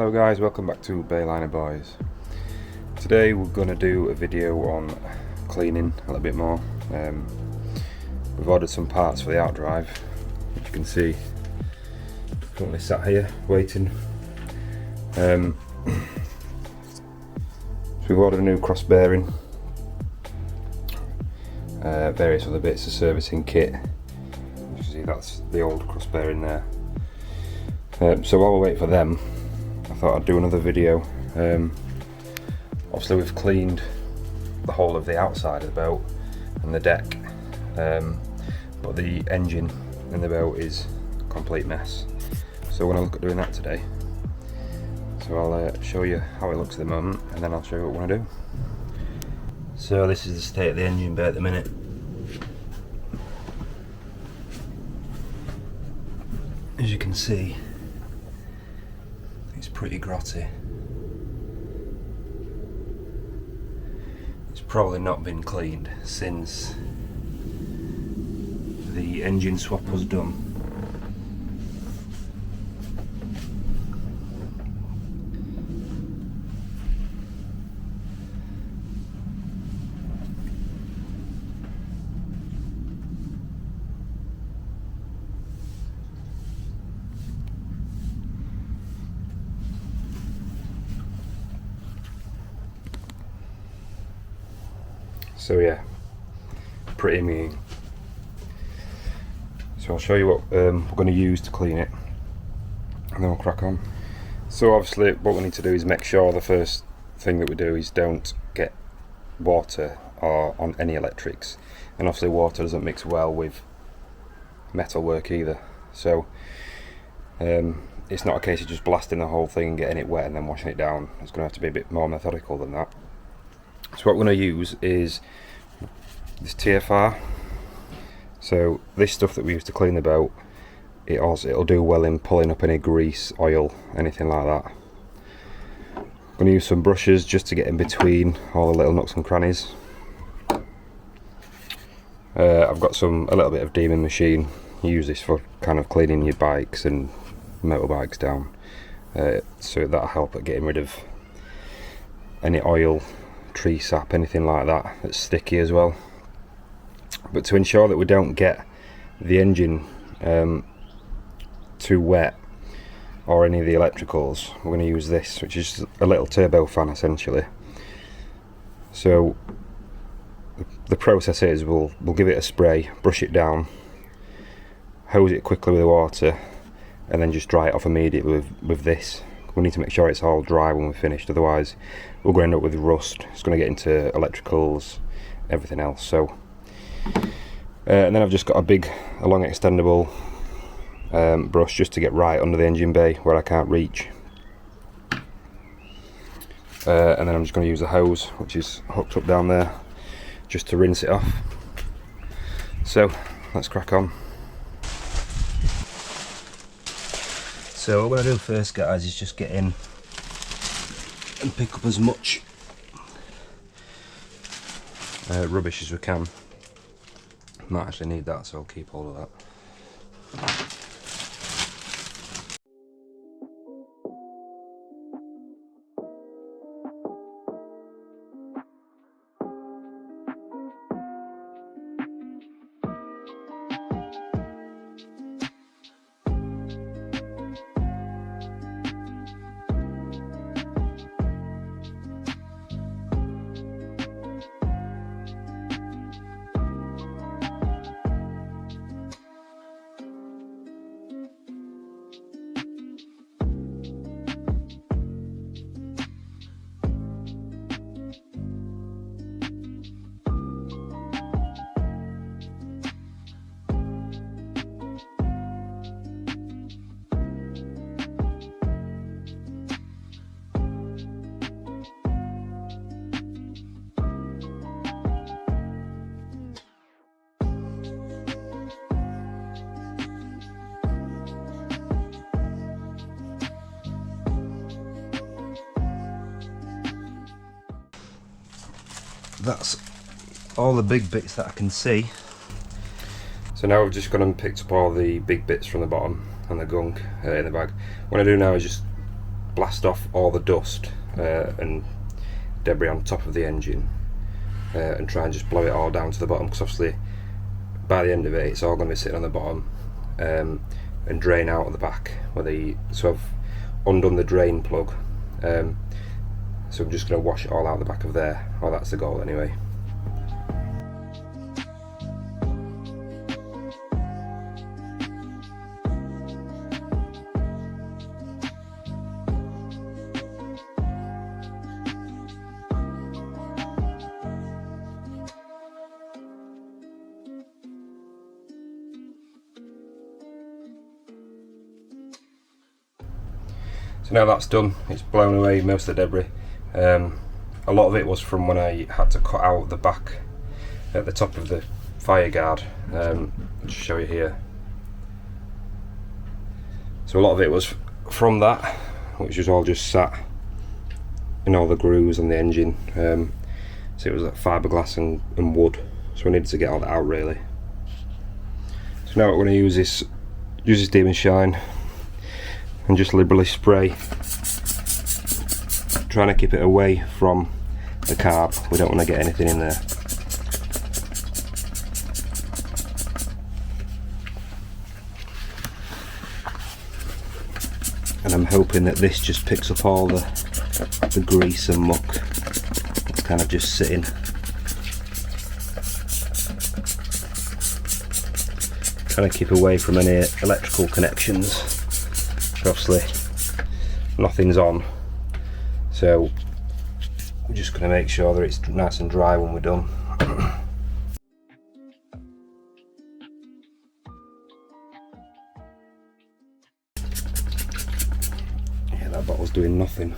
Hello guys, welcome back to Bayliner Boys. Today we're going to do a video on cleaning a little bit more. We've ordered some parts for the outdrive, which you can see currently sat here waiting. So we've ordered a new cross bearing, various other bits of servicing kit. You can see that's the old cross bearing there. So while we wait for them, I thought I'd do another video. Obviously we've cleaned the whole of the outside of the boat and the deck, but the engine in the boat is a complete mess. So we're going to look at doing that today. So I'll show you how it looks at the moment, and then I'll show you what we want to do. So this is the state of the engine bay at the minute. As you can see, it's pretty grotty. It's probably not been cleaned since the engine swap was done. So yeah, pretty mean. So I'll show you what we're going to use to clean it, and then we'll crack on. So obviously what we need to do is make sure the first thing that we do is don't get water or on any electrics, and obviously water doesn't mix well with metal work either. So it's not a case of just blasting the whole thing and getting it wet and then washing it down. It's going to have to be a bit more methodical than that. So what we're going to use is this TFR. So this stuff that we use to clean the boat, it'll do well in pulling up any grease, oil, anything like that. I'm going to use some brushes just to get in between all the little nooks and crannies. I've got a little bit of Demon Machine. You use this for kind of cleaning your bikes and motorbikes down, so that'll help at getting rid of any oil, tree sap, anything like that that's sticky as well. But to ensure that we don't get the engine too wet or any of the electricals, we're going to use this, which is a little turbo fan essentially. So the process is we'll give it a spray, brush it down, hose it quickly with water, and then just dry it off immediately with this. We need to make sure it's all dry when we're finished, otherwise we're going to end up with rust. It's going to get into electricals, everything else. So and then I've just got a long extendable brush just to get right under the engine bay where I can't reach, and then I'm just going to use a hose which is hooked up down there just to rinse it off. So let's crack on. So what we're going to do first, guys, is just get in and pick up as much rubbish as we can. Might actually need that, so I'll keep hold of that. That's all the big bits that I can see. So now we've just gone and picked up all the big bits from the bottom and the gunk in the bag. What I do now is just blast off all the dust and debris on top of the engine, and try and just blow it all down to the bottom, because obviously by the end of it it's all going to be sitting on the bottom, and drain out of the back. So I've undone the drain plug, so I'm just going to wash it all out the back of there. Well, that's the goal anyway. So now that's done, it's blown away most of the debris. A lot of it was from when I had to cut out the back at the top of the fire guard. I'll just show you here. So a lot of it was from that, which was all just sat in all the grooves on the engine. So it was like fiberglass and wood, so I needed to get all that out really. So now what we're going to use this Demon Shine and just liberally spray, trying to keep it away from the carb. We don't want to get anything in there. And I'm hoping that this just picks up all the grease and muck that's kind of just sitting. Trying to keep away from any electrical connections. Obviously nothing's on, so we're just going to make sure that it's nice and dry when we're done. Yeah, that bottle's doing nothing.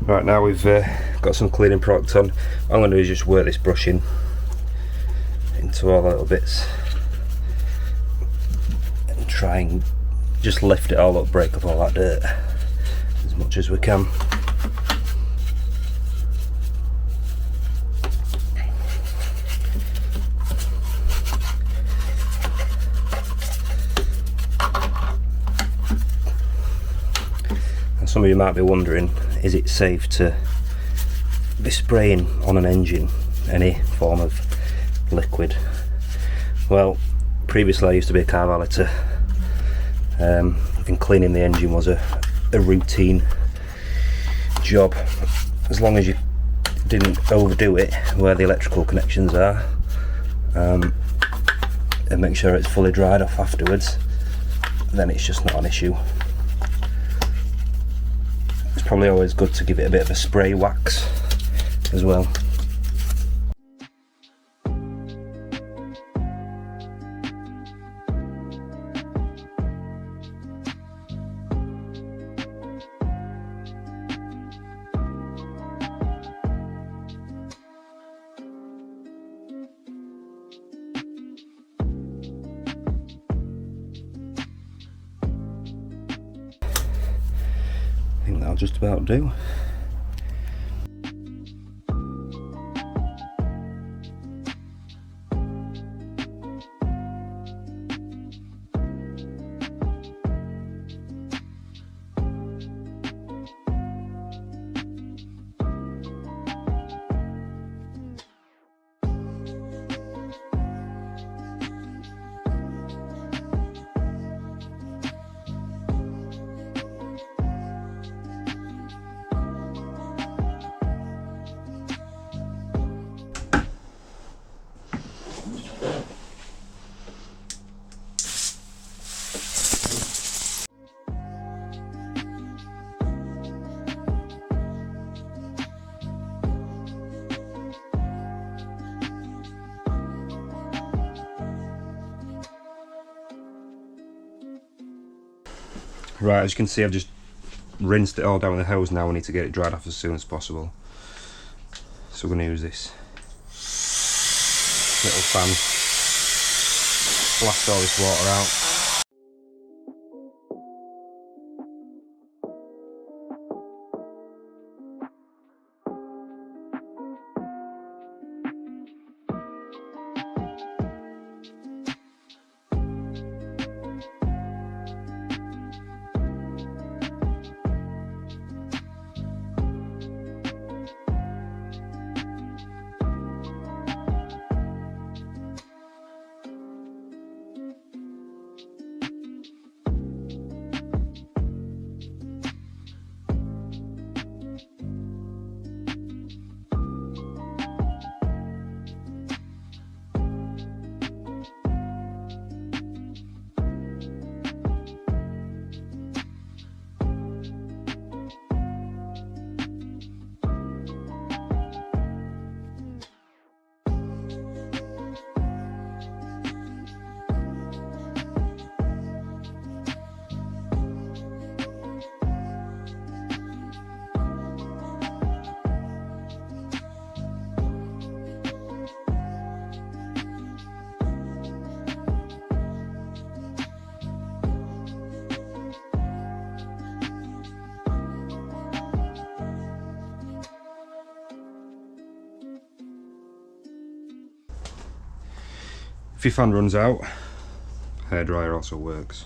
Right, now we've got some cleaning product on. What I'm going to do is just work this brush into all the little bits and try and just lift it all up, break up all that dirt as much as we can. And some of you might be wondering, is it safe to be spraying on an engine any form of liquid? Well, previously I used to be a car valeter, and cleaning the engine was a routine job, as long as you didn't overdo it where the electrical connections are, and make sure it's fully dried off afterwards, then it's just not an issue. It's probably always good to give it a bit of a spray wax as well. I think that'll just about do. Right, as you can see, I've just rinsed it all down with the hose now. We need to get it dried off as soon as possible. So we're going to use this little fan, blast all this water out. If your fan runs out, hairdryer also works.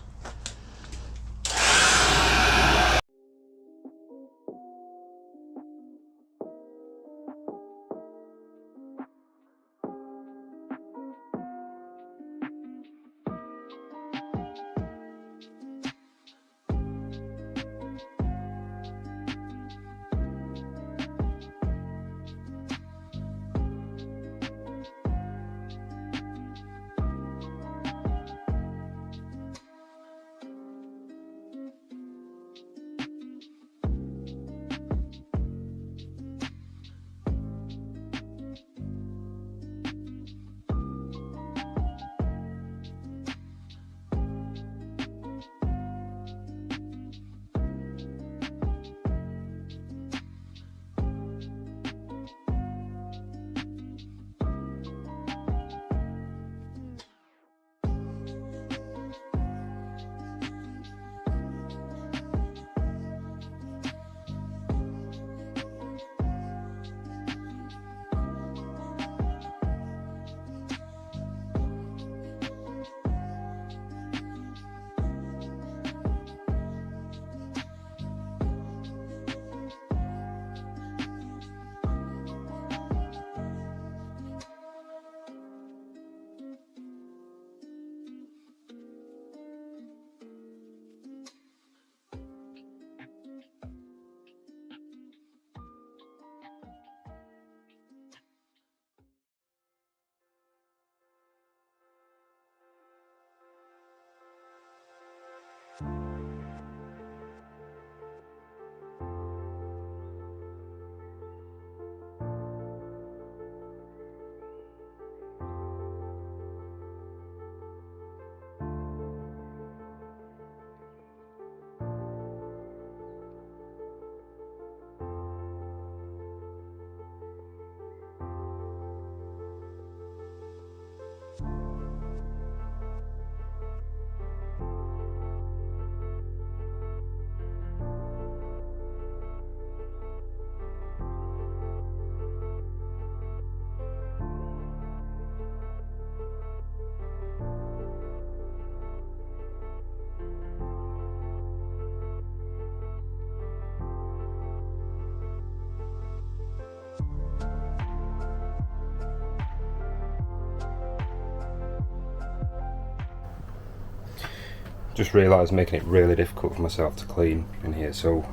Just realised making it really difficult for myself to clean in here, so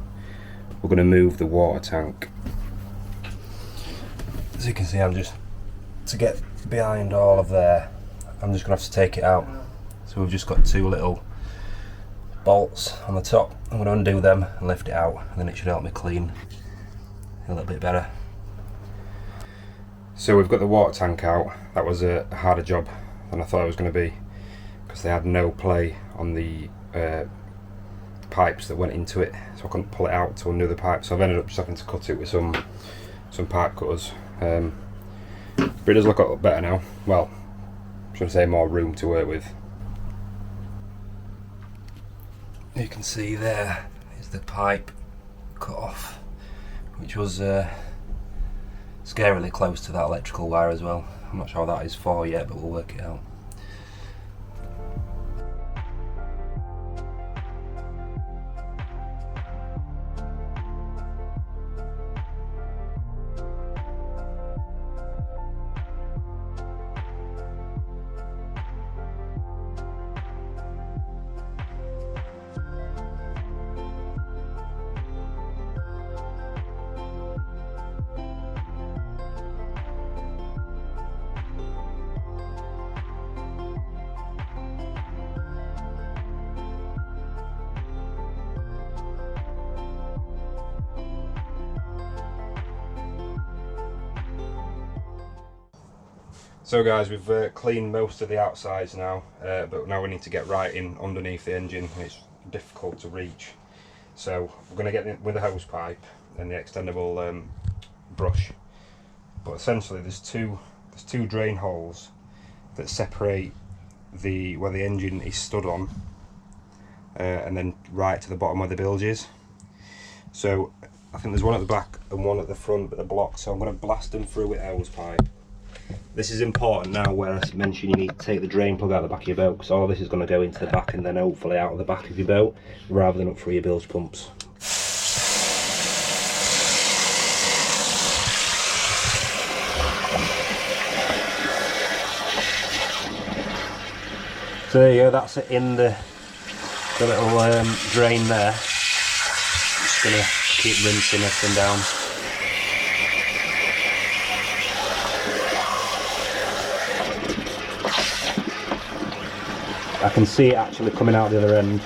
we're going to move the water tank. As you can see, to get behind all of there, I'm just going to have to take it out. So we've just got two little bolts on the top. I'm going to undo them and lift it out, and then it should help me clean a little bit better. So we've got the water tank out. That was a harder job than I thought it was going to be, because they had no play on the pipes that went into it, so I couldn't pull it out to another pipe, so I've ended up just having to cut it with some pipe cutters. But it does look a lot better now. Well, should I say, more room to work with. You can see there is the pipe cut off, which was scarily close to that electrical wire as well. I'm not sure what that is for yet, but we'll work it out. So guys, we've cleaned most of the outsides now, but now we need to get right in underneath the engine. It's difficult to reach, so we're going to get in with a hose pipe and the extendable brush. But essentially there's two drain holes that separate where the engine is stood on, and then right to the bottom where the bilge is. So I think there's one at the back and one at the front that are blocked, so I'm going to blast them through with a hose pipe. This is important now where I mentioned you need to take the drain plug out of the back of your boat, because all this is going to go into the back and then hopefully out of the back of your boat rather than up through your bilge pumps. So there you go, that's it in the little drain there. Just going to keep rinsing up and down. I can see it actually coming out the other end.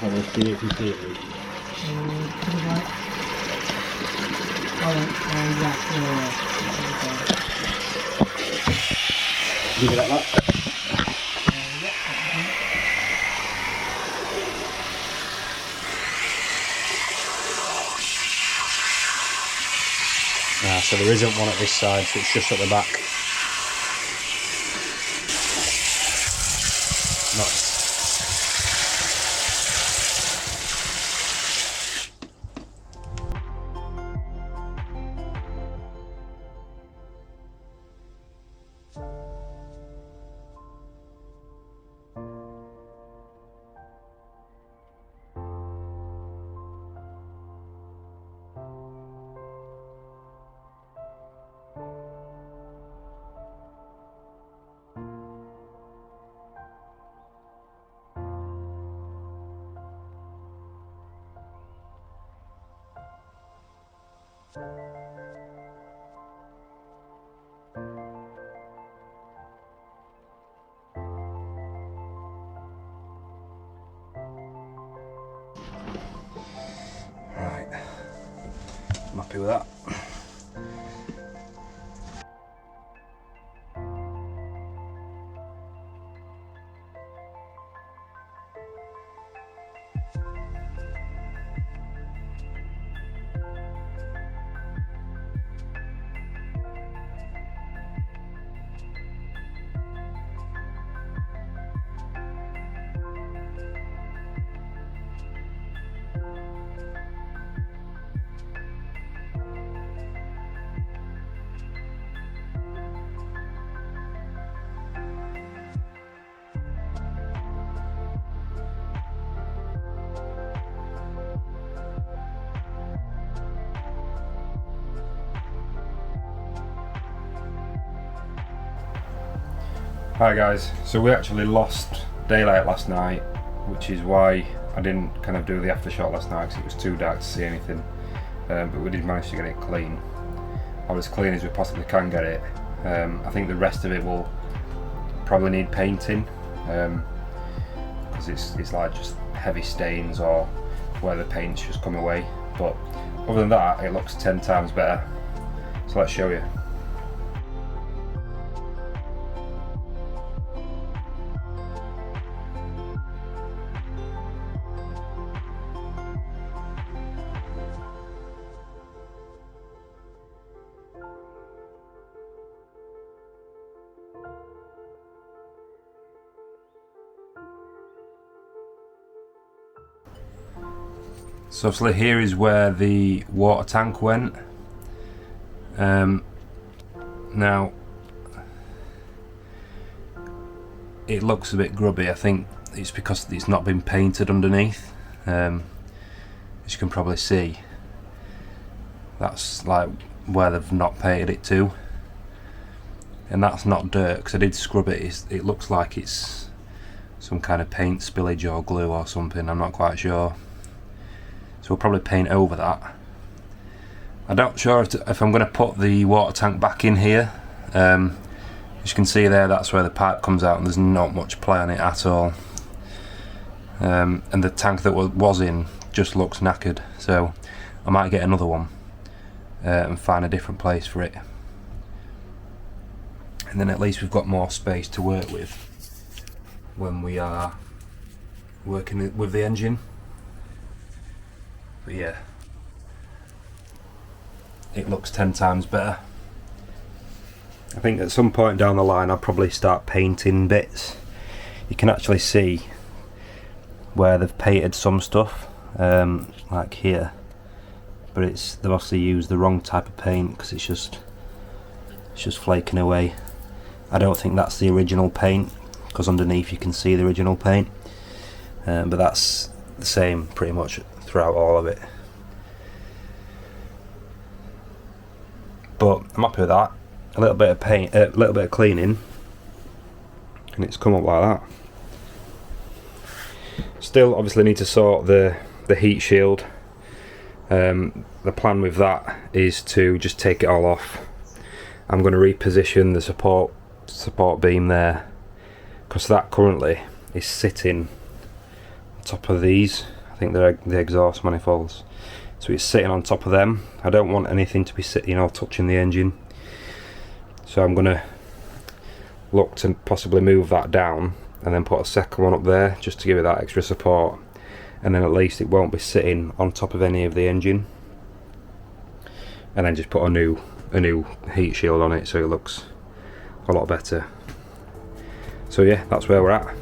I will see if you see it. Give it like that. So there isn't one at this side, so it's just at the back. Nice. Right, I'm happy with that. Hi guys, so we actually lost daylight last night, which is why I didn't kind of do the aftershot last night because it was too dark to see anything, but we did manage to get it clean, or as clean as we possibly can get it. I think the rest of it will probably need painting, because it's like just heavy stains or where the paint's just come away, but other than that it looks 10 times better, so let's show you. So obviously here is where the water tank went. Now it looks a bit grubby. I think it's because it's not been painted underneath. As you can probably see, that's like where they've not painted it to, and that's not dirt because I did scrub it. It looks like it's some kind of paint spillage or glue or something, I'm not quite sure. So we'll probably paint over that. I'm not sure if I'm going to put the water tank back in here. As you can see there, that's where the pipe comes out and there's not much play on it at all. And the tank that was in just looks knackered, so I might get another one and find a different place for it. And then at least we've got more space to work with when we are working with the engine. But yeah, it looks 10 times better. I think at some point down the line I'll probably start painting bits. You can actually see where they've painted some stuff, like here. but they've obviously used the wrong type of paint because it's just flaking away. I don't think that's the original paint, because underneath you can see the original paint, but that's the same pretty much throughout all of it. But I'm happy with that. A little bit of paint, a little bit of cleaning, and it's come up like that. Still obviously need to sort the heat shield. The plan with that is to just take it all off. I'm going to reposition the support beam there, because that currently is sitting on top of these. I think they're the exhaust manifolds, so it's sitting on top of them. I don't want anything to be sitting or touching the engine, so I'm going to look to possibly move that down and then put a second one up there just to give it that extra support, and then at least it won't be sitting on top of any of the engine, and then just put a new heat shield on it so it looks a lot better. So yeah, that's where we're at.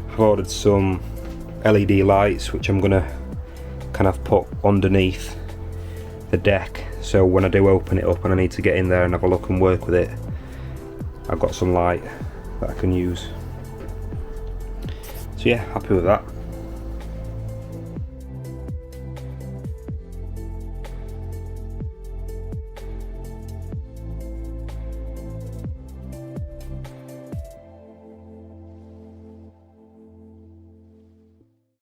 I've ordered some LED lights which I'm gonna kind of put underneath the deck, so when I do open it up and I need to get in there and have a look and work with it, I've got some light that I can use. So yeah, happy with that.